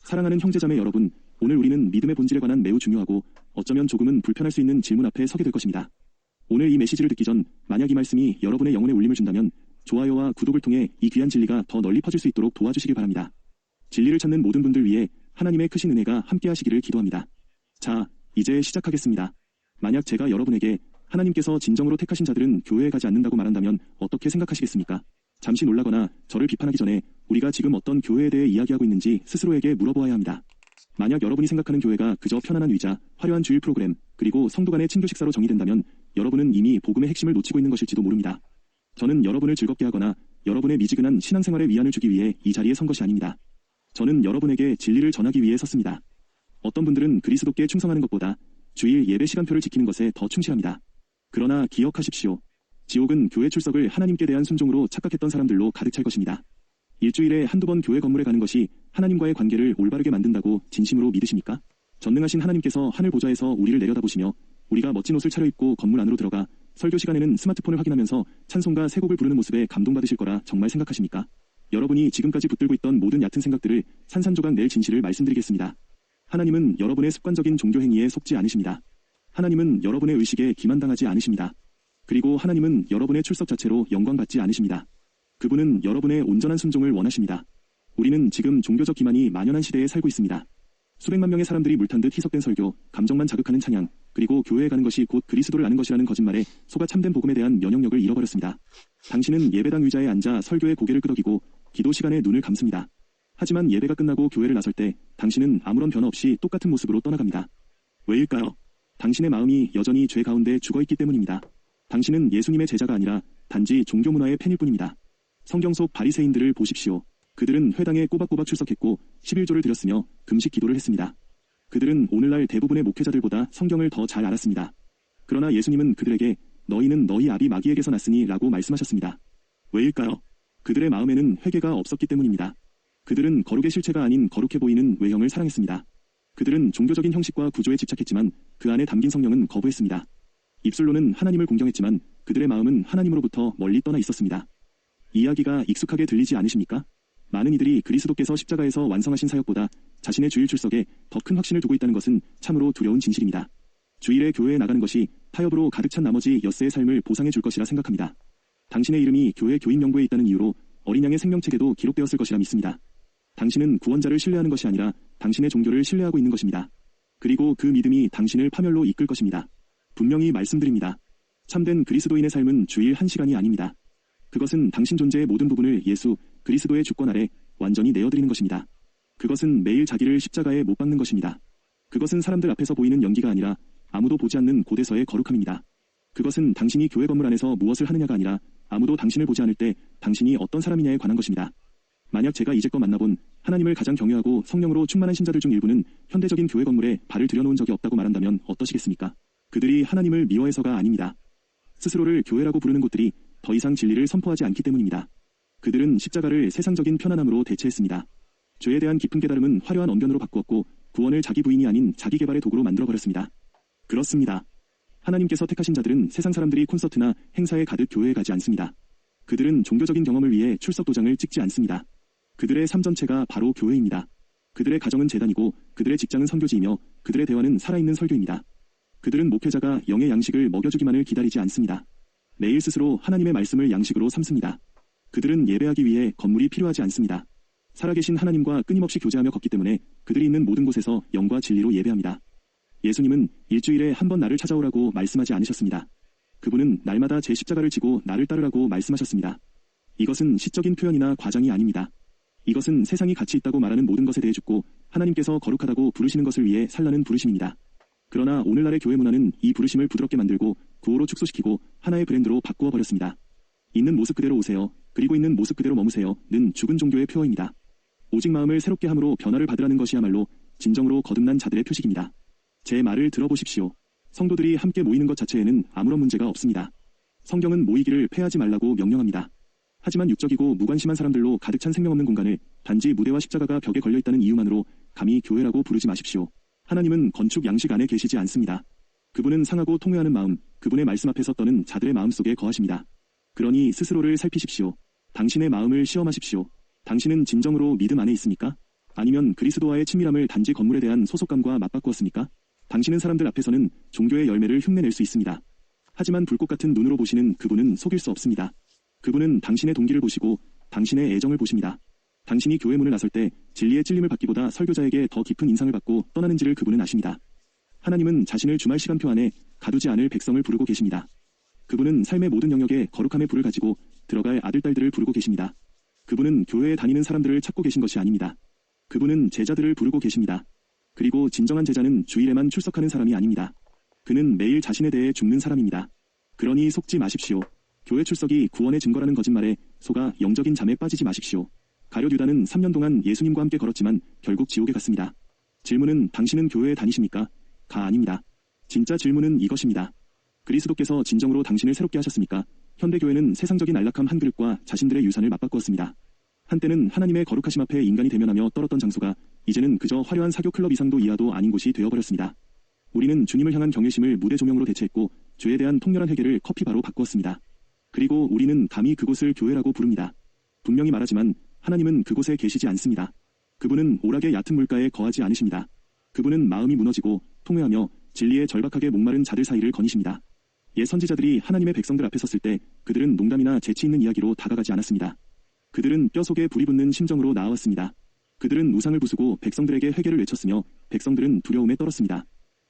사랑하는 형제자매 여러분, 오늘 우리는 믿음의 본질에 관한 매우 중요하고 어쩌면 조금은 불편할 수 있는 질문 앞에 서게 될 것입니다. 오늘 이 메시지를 듣기 전 만약 이 말씀이 여러분의 영혼에 울림을 준다면 좋아요와 구독을 통해 이 귀한 진리가 더 널리 퍼질 수 있도록 도와주시기 바랍니다. 진리를 찾는 모든 분들 위해 하나님의 크신 은혜가 함께 하시기를 기도합니다. 자, 이제 시작하겠습니다. 만약 제가 여러분에게 하나님께서 진정으로 택하신 자들은 교회에 가지 않는다고 말한다면 어떻게 생각하시겠습니까? 잠시 놀라거나 저를 비판하기 전에 우리가 지금 어떤 교회에 대해 이야기하고 있는지 스스로에게 물어보아야 합니다. 만약 여러분이 생각하는 교회가 그저 편안한 의자, 화려한 주일 프로그램, 그리고 성도 간의 친교 식사로 정의된다면 여러분은 이미 복음의 핵심을 놓치고 있는 것일지도 모릅니다. 저는 여러분을 즐겁게 하거나 여러분의 미지근한 신앙생활에 위안을 주기 위해 이 자리에 선 것이 아닙니다. 저는 여러분에게 진리를 전하기 위해 섰습니다. 어떤 분들은 그리스도께 충성하는 것보다 주일 예배 시간표를 지키는 것에 더 충실합니다. 그러나 기억하십시오. 지옥은 교회 출석을 하나님께 대한 순종으로 착각했던 사람들로 가득 찰 것입니다. 일주일에 한두 번 교회 건물에 가는 것이 하나님과의 관계를 올바르게 만든다고 진심으로 믿으십니까? 전능하신 하나님께서 하늘 보좌에서 우리를 내려다보시며 우리가 멋진 옷을 차려입고 건물 안으로 들어가 설교 시간에는 스마트폰을 확인하면서 찬송가 세 곡을 부르는 모습에 감동받으실 거라 정말 생각하십니까? 여러분이 지금까지 붙들고 있던 모든 얕은 생각들을 산산조각 낼 진실을 말씀드리겠습니다. 하나님은 여러분의 습관적인 종교 행위에 속지 않으십니다. 하나님은 여러분의 의식에 기만당하지 않으십니다. 그리고 하나님은 여러분의 출석 자체로 영광받지 않으십니다. 그분은 여러분의 온전한 순종을 원하십니다. 우리는 지금 종교적 기만이 만연한 시대에 살고 있습니다. 수백만 명의 사람들이 물탄 듯 희석된 설교, 감정만 자극하는 찬양, 그리고 교회에 가는 것이 곧 그리스도를 아는 것이라는 거짓말에 속아 참된 복음에 대한 면역력을 잃어버렸습니다. 당신은 예배당 의자에 앉아 설교의 고개를 끄덕이고 기도 시간에 눈을 감습니다. 하지만 예배가 끝나고 교회를 나설 때 당신은 아무런 변화 없이 똑같은 모습으로 떠나갑니다. 왜일까요? 당신의 마음이 여전히 죄 가운데 죽어있기 때문입니다. 당신은 예수님의 제자가 아니라 단지 종교 문화의 팬일 뿐입니다. 성경 속 바리새인들을 보십시오. 그들은 회당에 꼬박꼬박 출석했고 11조를 드렸으며 금식 기도를 했습니다. 그들은 오늘날 대부분의 목회자들보다 성경을 더 잘 알았습니다. 그러나 예수님은 그들에게 너희는 너희 아비 마귀에게서 났으니 라고 말씀하셨습니다. 왜일까요? 그들의 마음에는 회개가 없었기 때문입니다. 그들은 거룩의 실체가 아닌 거룩해 보이는 외형을 사랑했습니다. 그들은 종교적인 형식과 구조에 집착했지만 그 안에 담긴 성령은 거부했습니다. 입술로는 하나님을 공경했지만 그들의 마음은 하나님으로부터 멀리 떠나 있었습니다. 이야기가 익숙하게 들리지 않으십니까? 많은 이들이 그리스도께서 십자가에서 완성하신 사역보다 자신의 주일 출석에 더 큰 확신을 두고 있다는 것은 참으로 두려운 진실입니다. 주일에 교회에 나가는 것이 타협으로 가득 찬 나머지 엿새의 삶을 보상해 줄 것이라 생각합니다. 당신의 이름이 교회 교인 명부에 있다는 이유로 어린 양의 생명책에도 기록되었을 것이라 믿습니다. 당신은 구원자를 신뢰하는 것이 아니라 당신의 종교를 신뢰하고 있는 것입니다. 그리고 그 믿음이 당신을 파멸로 이끌 것입니다. 분명히 말씀드립니다. 참된 그리스도인의 삶은 주일 1시간이 아닙니다. 그것은 당신 존재의 모든 부분을 예수, 그리스도의 주권 아래 완전히 내어드리는 것입니다. 그것은 매일 자기를 십자가에 못 박는 것입니다. 그것은 사람들 앞에서 보이는 연기가 아니라 아무도 보지 않는 곳에서의 거룩함입니다. 그것은 당신이 교회 건물 안에서 무엇을 하느냐가 아니라 아무도 당신을 보지 않을 때 당신이 어떤 사람이냐에 관한 것입니다. 만약 제가 이제껏 만나본 하나님을 가장 경외하고 성령으로 충만한 신자들 중 일부는 현대적인 교회 건물에 발을 들여놓은 적이 없다고 말한다면 어떠시겠습니까? 그들이 하나님을 미워해서가 아닙니다. 스스로를 교회라고 부르는 곳들이 더 이상 진리를 선포하지 않기 때문입니다. 그들은 십자가를 세상적인 편안함으로 대체했습니다. 죄에 대한 깊은 깨달음은 화려한 언변으로 바꾸었고 구원을 자기 부인이 아닌 자기 개발의 도구로 만들어버렸습니다. 그렇습니다. 하나님께서 택하신 자들은 세상 사람들이 콘서트나 행사에 가득 교회에 가지 않습니다. 그들은 종교적인 경험을 위해 출석 도장을 찍지 않습니다. 그들의 삶 전체가 바로 교회입니다. 그들의 가정은 재단이고 그들의 직장은 선교지이며 그들의 대화는 살아있는 설교입니다. 그들은 목회자가 영의 양식을 먹여주기만을 기다리지 않습니다. 매일 스스로 하나님의 말씀을 양식으로 삼습니다. 그들은 예배하기 위해 건물이 필요하지 않습니다. 살아계신 하나님과 끊임없이 교제하며 걷기 때문에 그들이 있는 모든 곳에서 영과 진리로 예배합니다. 예수님은 일주일에 한 번 나를 찾아오라고 말씀하지 않으셨습니다. 그분은 날마다 제 십자가를 지고 나를 따르라고 말씀하셨습니다. 이것은 시적인 표현이나 과장이 아닙니다. 이것은 세상이 가치 있다고 말하는 모든 것에 대해 죽고 하나님께서 거룩하다고 부르시는 것을 위해 살라는 부르심입니다. 그러나 오늘날의 교회 문화는 이 부르심을 부드럽게 만들고 구호로 축소시키고 하나의 브랜드로 바꾸어 버렸습니다. 있는 모습 그대로 오세요. 그리고 있는 모습 그대로 머무세요.는 죽은 종교의 표어입니다. 오직 마음을 새롭게 함으로 변화를 받으라는 것이야말로 진정으로 거듭난 자들의 표식입니다. 제 말을 들어보십시오. 성도들이 함께 모이는 것 자체에는 아무런 문제가 없습니다. 성경은 모이기를 패하지 말라고 명령합니다. 하지만 육적이고 무관심한 사람들로 가득 찬 생명 없는 공간을 단지 무대와 십자가가 벽에 걸려있다는 이유만으로 감히 교회라고 부르지 마십시오. 하나님은 건축 양식 안에 계시지 않습니다. 그분은 상하고 통회하는 마음, 그분의 말씀 앞에서 떠는 자들의 마음속에 거하십니다. 그러니 스스로를 살피십시오. 당신의 마음을 시험하십시오. 당신은 진정으로 믿음 안에 있습니까? 아니면 그리스도와의 친밀함을 단지 건물에 대한 소속감과 맞바꾸었습니까? 당신은 사람들 앞에서는 종교의 열매를 흉내낼 수 있습니다. 하지만 불꽃 같은 눈으로 보시는 그분은 속일 수 없습니다. 그분은 당신의 동기를 보시고 당신의 애정을 보십니다. 당신이 교회 문을 나설 때 진리의 찔림을 받기보다 설교자에게 더 깊은 인상을 받고 떠나는지를 그분은 아십니다. 하나님은 자신을 주말 시간표 안에 가두지 않을 백성을 부르고 계십니다. 그분은 삶의 모든 영역에 거룩함의 불을 가지고 들어갈 아들딸들을 부르고 계십니다. 그분은 교회에 다니는 사람들을 찾고 계신 것이 아닙니다. 그분은 제자들을 부르고 계십니다. 그리고 진정한 제자는 주일에만 출석하는 사람이 아닙니다. 그는 매일 자신에 대해 죽는 사람입니다. 그러니 속지 마십시오. 교회 출석이 구원의 증거라는 거짓말에 속아 영적인 잠에 빠지지 마십시오. 가룟 유다는 3년 동안 예수님과 함께 걸었지만 결국 지옥에 갔습니다. 질문은 당신은 교회에 다니십니까? 가 아닙니다. 진짜 질문은 이것입니다. 그리스도께서 진정으로 당신을 새롭게 하셨습니까? 현대교회는 세상적인 안락함 한 그릇과 자신들의 유산을 맞바꾸었습니다. 한때는 하나님의 거룩하심 앞에 인간이 대면하며 떨었던 장소가 이제는 그저 화려한 사교 클럽 이상도 이하도 아닌 곳이 되어버렸습니다. 우리는 주님을 향한 경외심을 무대 조명으로 대체했고 죄에 대한 통렬한 회개를 커피바로 바꾸었습니다. 그리고 우리는 감히 그곳을 교회라고 부릅니다. 분명히 말하지만 하나님은 그곳에 계시지 않습니다. 그분은 오락의 얕은 물가에 거하지 않으십니다. 그분은 마음이 무너지고 통회하며 진리에 절박하게 목마른 자들 사이를 거니십니다. 옛 선지자들이 하나님의 백성들 앞에 섰을 때 그들은 농담이나 재치 있는 이야기로 다가가지 않았습니다. 그들은 뼈 속에 불이 붙는 심정으로 나아왔습니다. 그들은 우상을 부수고 백성들에게 회개를 외쳤으며 백성들은 두려움에 떨었습니다.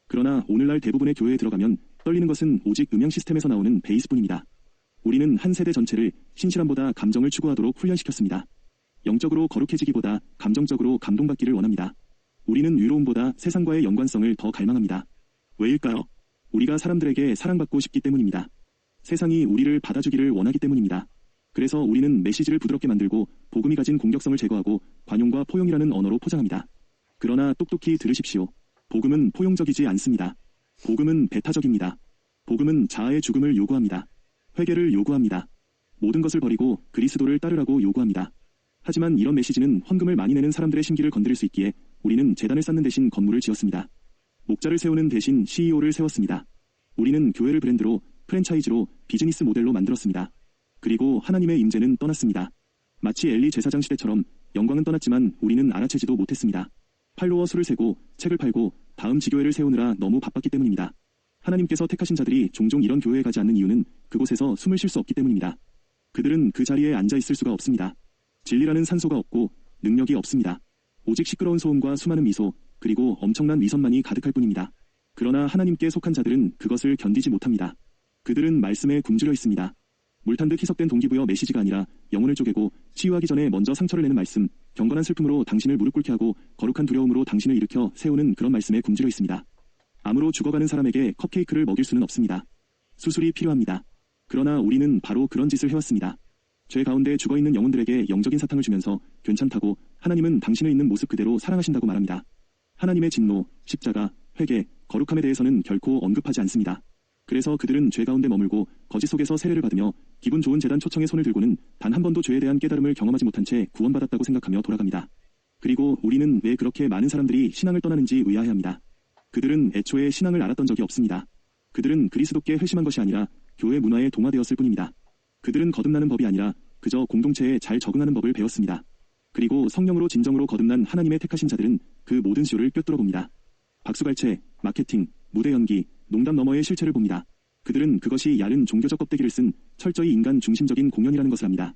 그러나 오늘날 대부분의 교회에 들어가면 떨리는 것은 오직 음향 시스템에서 나오는 베이스뿐입니다. 우리는 한 세대 전체를 신실함보다 감정을 추구하도록 훈련시켰습니다. 영적으로 거룩해지기보다 감정적으로 감동받기를 원합니다. 우리는 위로움보다 세상과의 연관성을 더 갈망합니다. 왜일까요? 우리가 사람들에게 사랑받고 싶기 때문입니다. 세상이 우리를 받아주기를 원하기 때문입니다. 그래서 우리는 메시지를 부드럽게 만들고 복음이 가진 공격성을 제거하고 관용과 포용이라는 언어로 포장합니다. 그러나 똑똑히 들으십시오. 복음은 포용적이지 않습니다. 복음은 배타적입니다. 복음은 자아의 죽음을 요구합니다. 회개를 요구합니다. 모든 것을 버리고 그리스도를 따르라고 요구합니다. 하지만 이런 메시지는 헌금을 많이 내는 사람들의 심기를 건드릴 수 있기에 우리는 제단을 쌓는 대신 건물을 지었습니다. 목자를 세우는 대신 CEO를 세웠습니다. 우리는 교회를 브랜드로, 프랜차이즈로, 비즈니스 모델로 만들었습니다. 그리고 하나님의 임재는 떠났습니다. 마치 엘리 제사장 시대처럼 영광은 떠났지만 우리는 알아채지도 못했습니다. 팔로워 수를 세고 책을 팔고 다음 지교회를 세우느라 너무 바빴기 때문입니다. 하나님께서 택하신 자들이 종종 이런 교회에 가지 않는 이유는 그곳에서 숨을 쉴 수 없기 때문입니다. 그들은 그 자리에 앉아 있을 수가 없습니다. 진리라는 산소가 없고 능력이 없습니다. 오직 시끄러운 소음과 수많은 미소 그리고 엄청난 위선만이 가득할 뿐입니다. 그러나 하나님께 속한 자들은 그것을 견디지 못합니다. 그들은 말씀에 굶주려 있습니다. 물탄 듯 희석된 동기부여 메시지가 아니라 영혼을 쪼개고 치유하기 전에 먼저 상처를 내는 말씀, 경건한 슬픔으로 당신을 무릎 꿇게 하고 거룩한 두려움으로 당신을 일으켜 세우는 그런 말씀에 굶주려 있습니다. 암으로 죽어가는 사람에게 컵케이크를 먹일 수는 없습니다. 수술이 필요합니다. 그러나 우리는 바로 그런 짓을 해왔습니다. 죄 가운데 죽어있는 영혼들에게 영적인 사탕을 주면서 괜찮다고 하나님은 당신을 있는 모습 그대로 사랑하신다고 말합니다. 하나님의 진노, 십자가, 회개, 거룩함에 대해서는 결코 언급하지 않습니다. 그래서 그들은 죄 가운데 머물고 거짓 속에서 세례를 받으며 기분 좋은 제단 초청에 손을 들고는 단 한 번도 죄에 대한 깨달음을 경험하지 못한 채 구원받았다고 생각하며 돌아갑니다. 그리고 우리는 왜 그렇게 많은 사람들이 신앙을 떠나는지 의아해합니다. 그들은 애초에 신앙을 알았던 적이 없습니다. 그들은 그리스도께 회심한 것이 아니라 교회 문화에 동화되었을 뿐입니다. 그들은 거듭나는 법이 아니라 그저 공동체에 잘 적응하는 법을 배웠습니다. 그리고 성령으로 진정으로 거듭난 하나님의 택하신 자들은 그 모든 시효를 꿰뚫어 봅니다. 박수갈채, 마케팅, 무대 연기, 농담 너머의 실체를 봅니다. 그들은 그것이 야른 종교적 껍데기를 쓴 철저히 인간 중심적인 공연이라는 것을 압니다.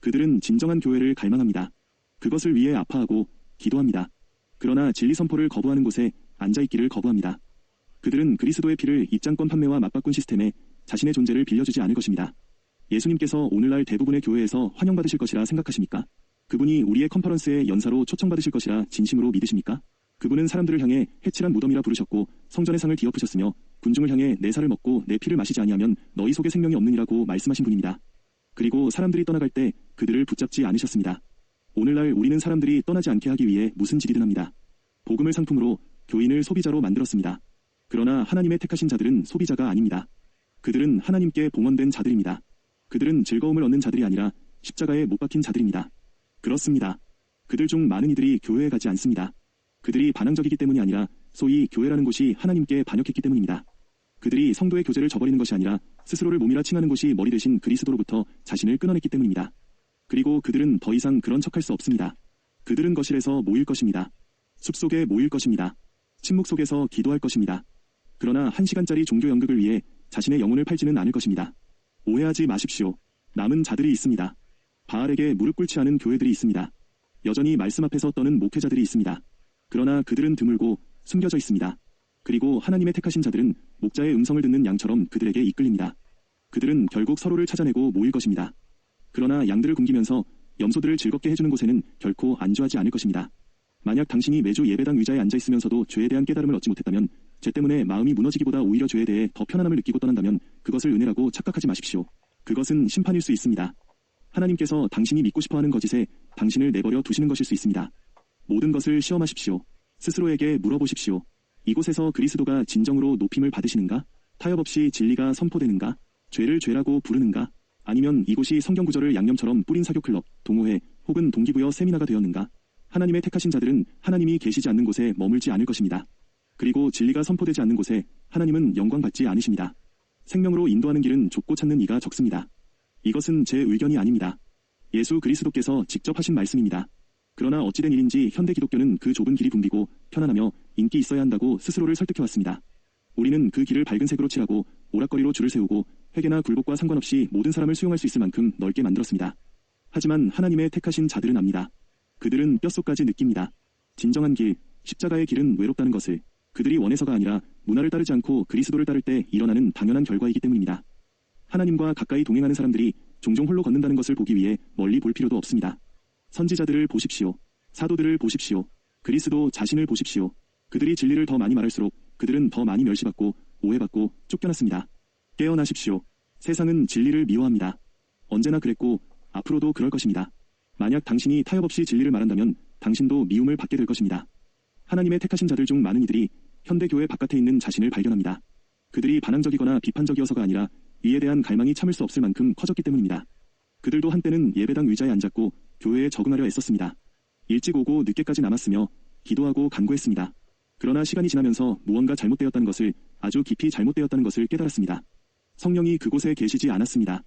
그들은 진정한 교회를 갈망합니다. 그것을 위해 아파하고 기도합니다. 그러나 진리 선포를 거부하는 곳에 앉아있기를 거부합니다. 그들은 그리스도의 피를 입장권 판매와 맞바꾼 시스템에 자신의 존재를 빌려주지 않을 것입니다. 예수님께서 오늘날 대부분의 교회에서 환영받으실 것이라 생각하십니까? 그분이 우리의 컨퍼런스에 연사로 초청받으실 것이라 진심으로 믿으십니까? 그분은 사람들을 향해 해칠한 무덤이라 부르셨고 성전의 상을 뒤엎으셨으며 군중을 향해 내 살을 먹고 내 피를 마시지 아니하면 너희 속에 생명이 없느니라고 말씀하신 분입니다. 그리고 사람들이 떠나갈 때 그들을 붙잡지 않으셨습니다. 오늘날 우리는 사람들이 떠나지 않게 하기 위해 무슨 짓이든 합니다. 복음을 상품으로 교인을 소비자로 만들었습니다. 그러나 하나님의 택하신 자들은 소비자가 아닙니다. 그들은 하나님께 봉헌된 자들입니다. 그들은 즐거움을 얻는 자들이 아니라 십자가에 못 박힌 자들입니다. 그렇습니다. 그들 중 많은 이들이 교회에 가지 않습니다. 그들이 반항적이기 때문이 아니라 소위 교회라는 곳이 하나님께 반역했기 때문입니다. 그들이 성도의 교제를 저버리는 것이 아니라 스스로를 몸이라 칭하는 곳이 머리 대신 그리스도로부터 자신을 끊어냈기 때문입니다. 그리고 그들은 더 이상 그런 척할 수 없습니다. 그들은 거실에서 모일 것입니다. 숲속에 모일 것입니다. 침묵 속에서 기도할 것입니다. 그러나 1시간짜리 종교 연극을 위해 자신의 영혼을 팔지는 않을 것입니다. 오해하지 마십시오. 남은 자들이 있습니다. 바알에게 무릎 꿇지 않은 교회들이 있습니다. 여전히 말씀 앞에서 떠는 목회자들이 있습니다. 그러나 그들은 드물고 숨겨져 있습니다. 그리고 하나님의 택하신 자들은 목자의 음성을 듣는 양처럼 그들에게 이끌립니다. 그들은 결국 서로를 찾아내고 모일 것입니다. 그러나 양들을 굶기면서 염소들을 즐겁게 해주는 곳에는 결코 안주하지 않을 것입니다. 만약 당신이 매주 예배당 의자에 앉아있으면서도 죄에 대한 깨달음을 얻지 못했다면, 죄 때문에 마음이 무너지기보다 오히려 죄에 대해 더 편안함을 느끼고 떠난다면 그것을 은혜라고 착각하지 마십시오. 그것은 심판일 수 있습니다. 하나님께서 당신이 믿고 싶어하는 거짓에 당신을 내버려 두시는 것일 수 있습니다. 모든 것을 시험하십시오. 스스로에게 물어보십시오. 이곳에서 그리스도가 진정으로 높임을 받으시는가? 타협 없이 진리가 선포되는가? 죄를 죄라고 부르는가? 아니면 이곳이 성경구절을 양념처럼 뿌린 사교클럽, 동호회 혹은 동기부여 세미나가 되었는가? 하나님의 택하신 자들은 하나님이 계시지 않는 곳에 머물지 않을 것입니다. 그리고 진리가 선포되지 않는 곳에 하나님은 영광받지 않으십니다. 생명으로 인도하는 길은 좁고 찾는 이가 적습니다. 이것은 제 의견이 아닙니다. 예수 그리스도께서 직접 하신 말씀입니다. 그러나 어찌된 일인지 현대 기독교는 그 좁은 길이 붐비고 편안하며 인기 있어야 한다고 스스로를 설득해왔습니다. 우리는 그 길을 밝은 색으로 칠하고 오락거리로 줄을 세우고 회개나 굴복과 상관없이 모든 사람을 수용할 수 있을 만큼 넓게 만들었습니다. 하지만 하나님의 택하신 자들은 압니다. 그들은 뼛속까지 느낍니다. 진정한 길, 십자가의 길은 외롭다는 것을. 그들이 원해서가 아니라 문화를 따르지 않고 그리스도를 따를 때 일어나는 당연한 결과이기 때문입니다. 하나님과 가까이 동행하는 사람들이 종종 홀로 걷는다는 것을 보기 위해 멀리 볼 필요도 없습니다. 선지자들을 보십시오. 사도들을 보십시오. 그리스도 자신을 보십시오. 그들이 진리를 더 많이 말할수록 그들은 더 많이 멸시받고 오해받고 쫓겨났습니다. 깨어나십시오. 세상은 진리를 미워합니다. 언제나 그랬고 앞으로도 그럴 것입니다. 만약 당신이 타협 없이 진리를 말한다면 당신도 미움을 받게 될 것입니다. 하나님의 택하신 자들 중 많은 이들이 현대교회 바깥에 있는 자신을 발견합니다. 그들이 반항적이거나 비판적이어서가 아니라 이에 대한 갈망이 참을 수 없을 만큼 커졌기 때문입니다. 그들도 한때는 예배당 의자에 앉았고 교회에 적응하려 애썼습니다. 일찍 오고 늦게까지 남았으며 기도하고 간구했습니다. 그러나 시간이 지나면서 무언가 잘못되었다는 것을, 아주 깊이 잘못되었다는 것을 깨달았습니다. 성령이 그곳에 계시지 않았습니다.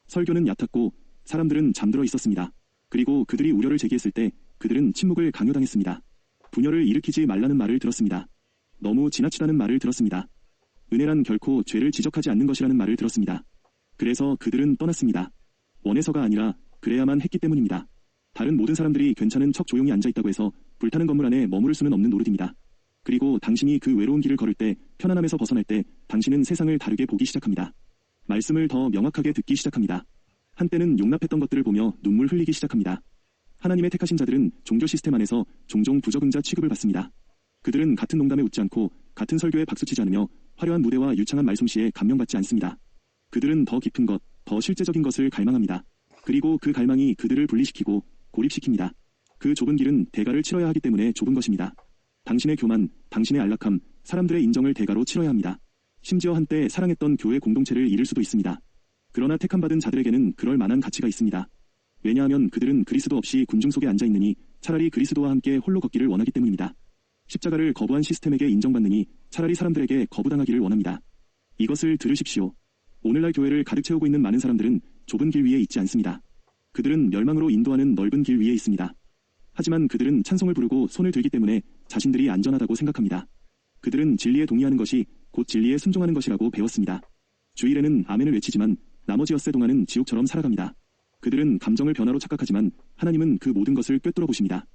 설교는 얕았고 사람들은 잠들어 있었습니다. 그리고 그들이 우려를 제기했을 때 그들은 침묵을 강요당했습니다. 분열을 일으키지 말라는 말을 들었습니다. 너무 지나치다는 말을 들었습니다. 은혜란 결코 죄를 지적하지 않는 것이라는 말을 들었습니다. 그래서 그들은 떠났습니다. 원해서가 아니라 그래야만 했기 때문입니다. 다른 모든 사람들이 괜찮은 척 조용히 앉아있다고 해서 불타는 건물 안에 머무를 수는 없는 노릇입니다. 그리고 당신이 그 외로운 길을 걸을 때, 편안함에서 벗어날 때 당신은 세상을 다르게 보기 시작합니다. 말씀을 더 명확하게 듣기 시작합니다. 한때는 용납했던 것들을 보며 눈물 흘리기 시작합니다. 하나님의 택하신 자들은 종교 시스템 안에서 종종 부적응자 취급을 받습니다. 그들은 같은 농담에 웃지 않고 같은 설교에 박수치지 않으며 화려한 무대와 유창한 말솜씨에 감명받지 않습니다. 그들은 더 깊은 것, 더 실제적인 것을 갈망합니다. 그리고 그 갈망이 그들을 분리시키고 고립시킵니다. 그 좁은 길은 대가를 치러야 하기 때문에 좁은 것입니다. 당신의 교만, 당신의 안락함, 사람들의 인정을 대가로 치러야 합니다. 심지어 한때 사랑했던 교회 공동체를 잃을 수도 있습니다. 그러나 택함받은 자들에게는 그럴 만한 가치가 있습니다. 왜냐하면 그들은 그리스도 없이 군중 속에 앉아있느니 차라리 그리스도와 함께 홀로 걷기를 원하기 때문입니다. 십자가를 거부한 시스템에게 인정받느니 차라리 사람들에게 거부당하기를 원합니다. 이것을 들으십시오. 오늘날 교회를 가득 채우고 있는 많은 사람들은 좁은 길 위에 있지 않습니다. 그들은 멸망으로 인도하는 넓은 길 위에 있습니다. 하지만 그들은 찬송을 부르고 손을 들기 때문에 자신들이 안전하다고 생각합니다. 그들은 진리에 동의하는 것이 곧 진리에 순종하는 것이라고 배웠습니다. 주일에는 아멘을 외치지만 나머지 엿새 동안은 지옥처럼 살아갑니다. 그들은 감정을 변화로 착각하지만 하나님은 그 모든 것을 꿰뚫어 보십니다.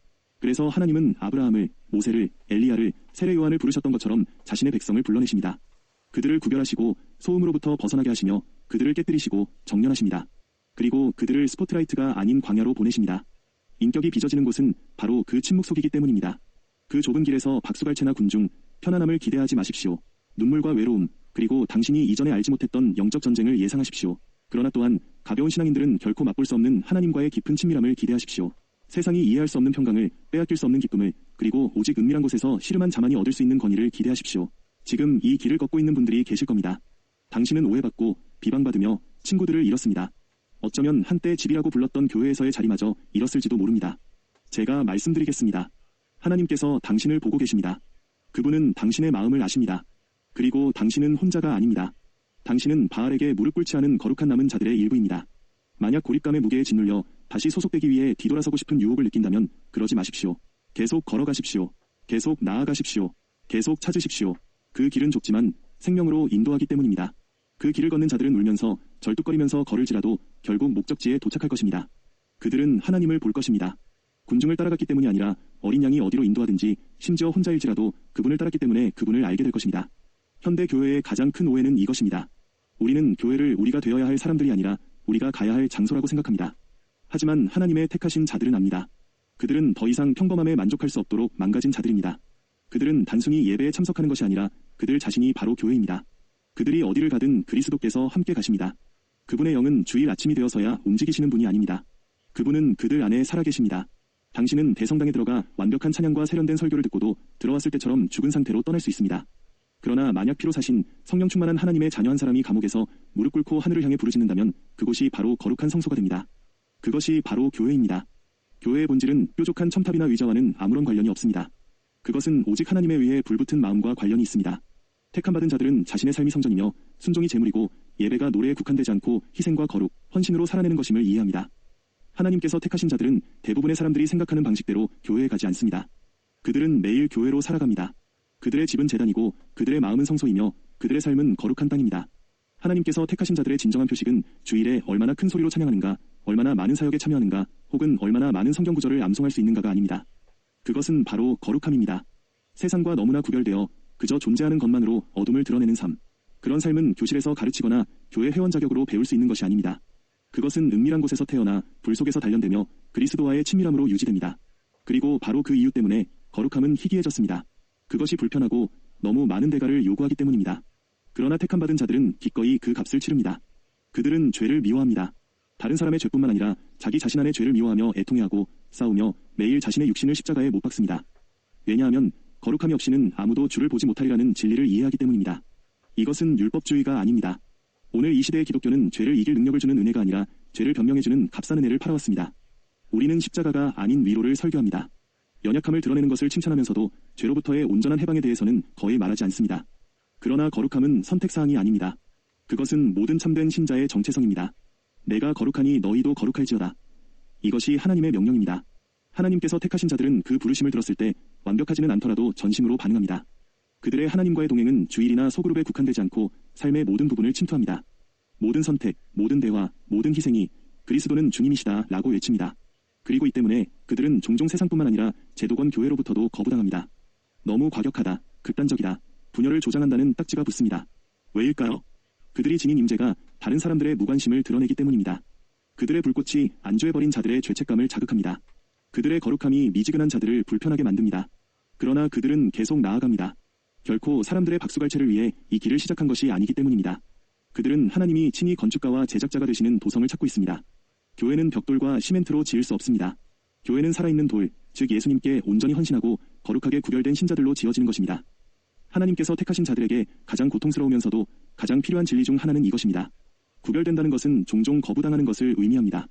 그래서 하나님은 아브라함을, 모세를, 엘리야를, 세례 요한을 부르셨던 것처럼 자신의 백성을 불러내십니다. 그들을 구별하시고 소음으로부터 벗어나게 하시며 그들을 깨뜨리시고 정련하십니다. 그리고 그들을 스포트라이트가 아닌 광야로 보내십니다. 인격이 빚어지는 곳은 바로 그 침묵 속이기 때문입니다. 그 좁은 길에서 박수갈채나 군중, 편안함을 기대하지 마십시오. 눈물과 외로움, 그리고 당신이 이전에 알지 못했던 영적 전쟁을 예상하십시오. 그러나 또한 가벼운 신앙인들은 결코 맛볼 수 없는 하나님과의 깊은 친밀함을 기대하십시오. 세상이 이해할 수 없는 평강을, 빼앗길 수 없는 기쁨을, 그리고 오직 은밀한 곳에서 시름한 자만이 얻을 수 있는 권위를 기대하십시오. 지금 이 길을 걷고 있는 분들이 계실 겁니다. 당신은 오해받고 비방받으며 친구들을 잃었습니다. 어쩌면 한때 집이라고 불렀던 교회에서의 자리마저 잃었을지도 모릅니다. 제가 말씀드리겠습니다. 하나님께서 당신을 보고 계십니다. 그분은 당신의 마음을 아십니다. 그리고 당신은 혼자가 아닙니다. 당신은 바알에게 무릎 꿇지 않은 거룩한 남은 자들의 일부입니다. 만약 고립감의 무게에 짓눌려 다시 소속되기 위해 뒤돌아서고 싶은 유혹을 느낀다면 그러지 마십시오. 계속 걸어가십시오. 계속 나아가십시오. 계속 찾으십시오. 그 길은 좁지만 생명으로 인도하기 때문입니다. 그 길을 걷는 자들은 울면서 절뚝거리면서 걸을지라도 결국 목적지에 도착할 것입니다. 그들은 하나님을 볼 것입니다. 군중을 따라갔기 때문이 아니라 어린 양이 어디로 인도하든지 심지어 혼자일지라도 그분을 따랐기 때문에 그분을 알게 될 것입니다. 현대 교회의 가장 큰 오해는 이것입니다. 우리는 교회를 우리가 되어야 할 사람들이 아니라 우리가 가야 할 장소라고 생각합니다. 하지만 하나님의 택하신 자들은 압니다. 그들은 더 이상 평범함에 만족할 수 없도록 망가진 자들입니다. 그들은 단순히 예배에 참석하는 것이 아니라 그들 자신이 바로 교회입니다. 그들이 어디를 가든 그리스도께서 함께 가십니다. 그분의 영은 주일 아침이 되어서야 움직이시는 분이 아닙니다. 그분은 그들 안에 살아계십니다. 당신은 대성당에 들어가 완벽한 찬양과 세련된 설교를 듣고도 들어왔을 때처럼 죽은 상태로 떠날 수 있습니다. 그러나 만약 피로 사신 성령 충만한 하나님의 자녀 한 사람이 감옥에서 무릎 꿇고 하늘을 향해 부르짖는다면 그곳이 바로 거룩한 성소가 됩니다. 그것이 바로 교회입니다. 교회의 본질은 뾰족한 첨탑이나 의자와는 아무런 관련이 없습니다. 그것은 오직 하나님에 의해 불붙은 마음과 관련이 있습니다. 택함받은 자들은 자신의 삶이 성전이며 순종이 제물이고 예배가 노래에 국한되지 않고 희생과 거룩, 헌신으로 살아내는 것임을 이해합니다. 하나님께서 택하신 자들은 대부분의 사람들이 생각하는 방식대로 교회에 가지 않습니다. 그들은 매일 교회로 살아갑니다. 그들의 집은 제단이고 그들의 마음은 성소이며 그들의 삶은 거룩한 땅입니다. 하나님께서 택하신 자들의 진정한 표식은 주일에 얼마나 큰 소리로 찬양하는가, 얼마나 많은 사역에 참여하는가, 혹은 얼마나 많은 성경 구절을 암송할 수 있는가가 아닙니다. 그것은 바로 거룩함입니다. 세상과 너무나 구별되어 그저 존재하는 것만으로 어둠을 드러내는 삶. 그런 삶은 교실에서 가르치거나 교회 회원 자격으로 배울 수 있는 것이 아닙니다. 그것은 은밀한 곳에서 태어나 불 속에서 단련되며 그리스도와의 친밀함으로 유지됩니다. 그리고 바로 그 이유 때문에 거룩함은 희귀해졌습니다. 그것이 불편하고 너무 많은 대가를 요구하기 때문입니다. 그러나 택함받은 자들은 기꺼이 그 값을 치릅니다. 그들은 죄를 미워합니다. 다른 사람의 죄뿐만 아니라 자기 자신 안의 죄를 미워하며 애통해하고 싸우며 매일 자신의 육신을 십자가에 못 박습니다. 왜냐하면 거룩함이 없이는 아무도 주를 보지 못하리라는 진리를 이해하기 때문입니다. 이것은 율법주의가 아닙니다. 오늘 이 시대의 기독교는 죄를 이길 능력을 주는 은혜가 아니라 죄를 변명해주는 값싼 은혜를 팔아왔습니다. 우리는 십자가가 아닌 위로를 설교합니다. 연약함을 드러내는 것을 칭찬하면서도 죄로부터의 온전한 해방에 대해서는 거의 말하지 않습니다. 그러나 거룩함은 선택사항이 아닙니다. 그것은 모든 참된 신자의 정체성입니다. 내가 거룩하니 너희도 거룩할지어다. 이것이 하나님의 명령입니다. 하나님께서 택하신 자들은 그 부르심을 들었을 때 완벽하지는 않더라도 전심으로 반응합니다. 그들의 하나님과의 동행은 주일이나 소그룹에 국한되지 않고 삶의 모든 부분을 침투합니다. 모든 선택, 모든 대화, 모든 희생이 그리스도는 주님이시다 라고 외칩니다. 그리고 이 때문에 그들은 종종 세상뿐만 아니라 제도권 교회로부터도 거부당합니다. 너무 과격하다, 극단적이다, 분열을 조장한다는 딱지가 붙습니다. 왜일까요? 그들이 지닌 임재가 다른 사람들의 무관심을 드러내기 때문입니다. 그들의 불꽃이 안주해버린 자들의 죄책감을 자극합니다. 그들의 거룩함이 미지근한 자들을 불편하게 만듭니다. 그러나 그들은 계속 나아갑니다. 결코 사람들의 박수갈채를 위해 이 길을 시작한 것이 아니기 때문입니다. 그들은 하나님이 친히 건축가와 제작자가 되시는 도성을 찾고 있습니다. 교회는 벽돌과 시멘트로 지을 수 없습니다. 교회는 살아있는 돌, 즉 예수님께 온전히 헌신하고 거룩하게 구별된 신자들로 지어지는 것입니다. 하나님께서 택하신 자들에게 가장 고통스러우면서도 가장 필요한 진리 중 하나는 이것입니다. 구별된다는 것은 종종 거부당하는 것을 의미합니다.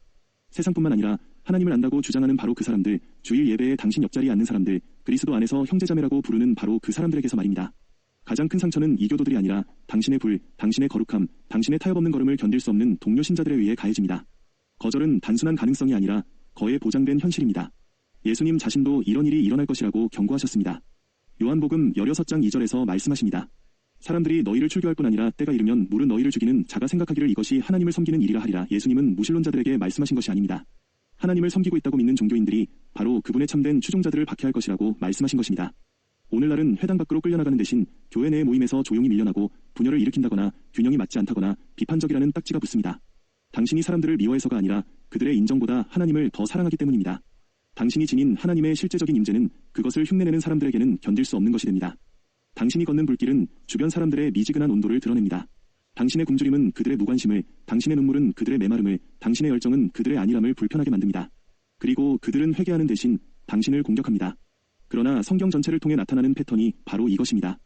세상뿐만 아니라 하나님을 안다고 주장하는 바로 그 사람들, 주일 예배에 당신 옆자리에 앉는 사람들, 그리스도 안에서 형제자매라고 부르는 바로 그 사람들에게서 말입니다. 가장 큰 상처는 이교도들이 아니라 당신의 불, 당신의 거룩함, 당신의 타협 없는 걸음을 견딜 수 없는 동료 신자들에 의해 가해집니다. 거절은 단순한 가능성이 아니라 거의 보장된 현실입니다. 예수님 자신도 이런 일이 일어날 것이라고 경고하셨습니다. 요한복음 16장 2절에서 말씀하십니다. 사람들이 너희를 출교할 뿐 아니라 때가 이르면 물은 너희를 죽이는 자가 생각하기를 이것이 하나님을 섬기는 일이라 하리라. 예수님은 무신론자들에게 말씀하신 것이 아닙니다. 하나님을 섬기고 있다고 믿는 종교인들이 바로 그분의 참된 추종자들을 박해할 것이라고 말씀하신 것입니다. 오늘날은 회당 밖으로 끌려나가는 대신 교회 내 모임에서 조용히 밀려나고 분열을 일으킨다거나 균형이 맞지 않다거나 비판적이라는 딱지가 붙습니다. 당신이 사람들을 미워해서가 아니라 그들의 인정보다 하나님을 더 사랑하기 때문입니다. 당신이 지닌 하나님의 실제적인 임재는 그것을 흉내내는 사람들에게는 견딜 수 없는 것이 됩니다. 당신이 걷는 불길은 주변 사람들의 미지근한 온도를 드러냅니다. 당신의 굶주림은 그들의 무관심을, 당신의 눈물은 그들의 메마름을, 당신의 열정은 그들의 안일함을 불편하게 만듭니다. 그리고 그들은 회개하는 대신 당신을 공격합니다. 그러나 성경 전체를 통해 나타나는 패턴이 바로 이것입니다.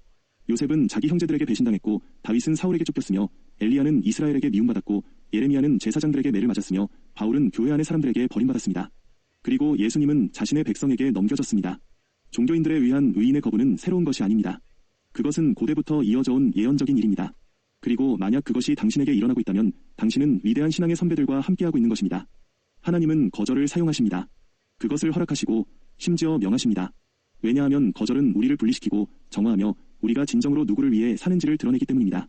요셉은 자기 형제들에게 배신당했고 다윗은 사울에게 쫓겼으며 엘리야는 이스라엘에게 미움받았고 예레미야는 제사장들에게 매를 맞았으며 바울은 교회 안의 사람들에게 버림받았습니다. 그리고 예수님은 자신의 백성에게 넘겨졌습니다. 종교인들에 의한 의인의 거부는 새로운 것이 아닙니다. 그것은 고대부터 이어져온 예언적인 일입니다. 그리고 만약 그것이 당신에게 일어나고 있다면 당신은 위대한 신앙의 선배들과 함께하고 있는 것입니다. 하나님은 거절을 사용하십니다. 그것을 허락하시고 심지어 명하십니다. 왜냐하면 거절은 우리를 분리시키고 정화하며 우리가 진정으로 누구를 위해 사는지를 드러내기 때문입니다.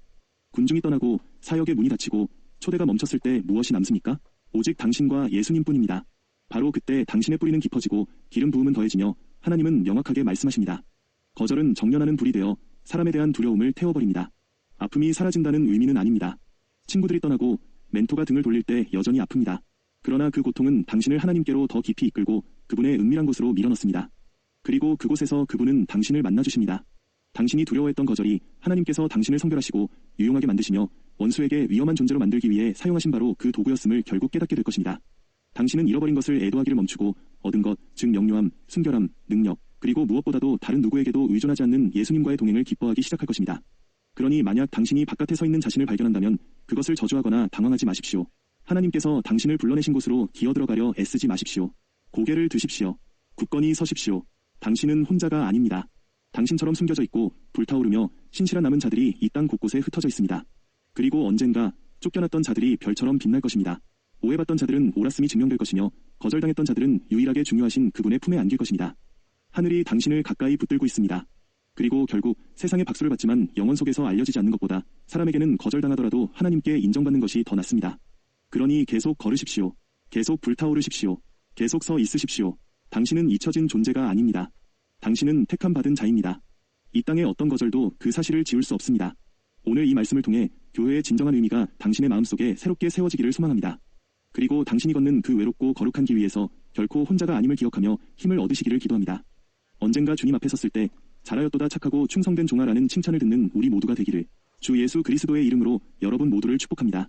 군중이 떠나고 사역의 문이 닫히고 초대가 멈췄을 때 무엇이 남습니까? 오직 당신과 예수님뿐입니다. 바로 그때 당신의 뿌리는 깊어지고 기름 부음은 더해지며 하나님은 명확하게 말씀하십니다. 거절은 정련하는 불이 되어 사람에 대한 두려움을 태워버립니다. 아픔이 사라진다는 의미는 아닙니다. 친구들이 떠나고 멘토가 등을 돌릴 때 여전히 아픕니다. 그러나 그 고통은 당신을 하나님께로 더 깊이 이끌고 그분의 은밀한 곳으로 밀어넣습니다. 그리고 그곳에서 그분은 당신을 만나주십니다. 당신이 두려워했던 거절이 하나님께서 당신을 성별하시고 유용하게 만드시며 원수에게 위험한 존재로 만들기 위해 사용하신 바로 그 도구였음을 결국 깨닫게 될 것입니다. 당신은 잃어버린 것을 애도하기를 멈추고 얻은 것, 즉 명료함, 순결함, 능력, 그리고 무엇보다도 다른 누구에게도 의존하지 않는 예수님과의 동행을 기뻐하기 시작할 것입니다. 그러니 만약 당신이 바깥에 서 있는 자신을 발견한다면 그것을 저주하거나 당황하지 마십시오. 하나님께서 당신을 불러내신 곳으로 기어들어가려 애쓰지 마십시오. 고개를 드십시오. 굳건히 서십시오. 당신은 혼자가 아닙니다. 당신처럼 숨겨져 있고 불타오르며 신실한 남은 자들이 이 땅 곳곳에 흩어져 있습니다. 그리고 언젠가 쫓겨났던 자들이 별처럼 빛날 것입니다. 오해받던 자들은 옳았음이 증명될 것이며 거절당했던 자들은 유일하게 중요하신 그분의 품에 안길 것입니다. 하늘이 당신을 가까이 붙들고 있습니다. 그리고 결국 세상의 박수를 받지만 영혼 속에서 알려지지 않는 것보다 사람에게는 거절당하더라도 하나님께 인정받는 것이 더 낫습니다. 그러니 계속 걸으십시오. 계속 불타오르십시오. 계속 서 있으십시오. 당신은 잊혀진 존재가 아닙니다. 당신은 택함 받은 자입니다. 이 땅의 어떤 거절도 그 사실을 지울 수 없습니다. 오늘 이 말씀을 통해 교회의 진정한 의미가 당신의 마음속에 새롭게 세워지기를 소망합니다. 그리고 당신이 걷는 그 외롭고 거룩한 길 위에서 결코 혼자가 아님을 기억하며 힘을 얻으시기를 기도합니다. 언젠가 주님 앞에 섰을 때 잘하였도다 착하고 충성된 종아라는 칭찬을 듣는 우리 모두가 되기를 주 예수 그리스도의 이름으로 여러분 모두를 축복합니다.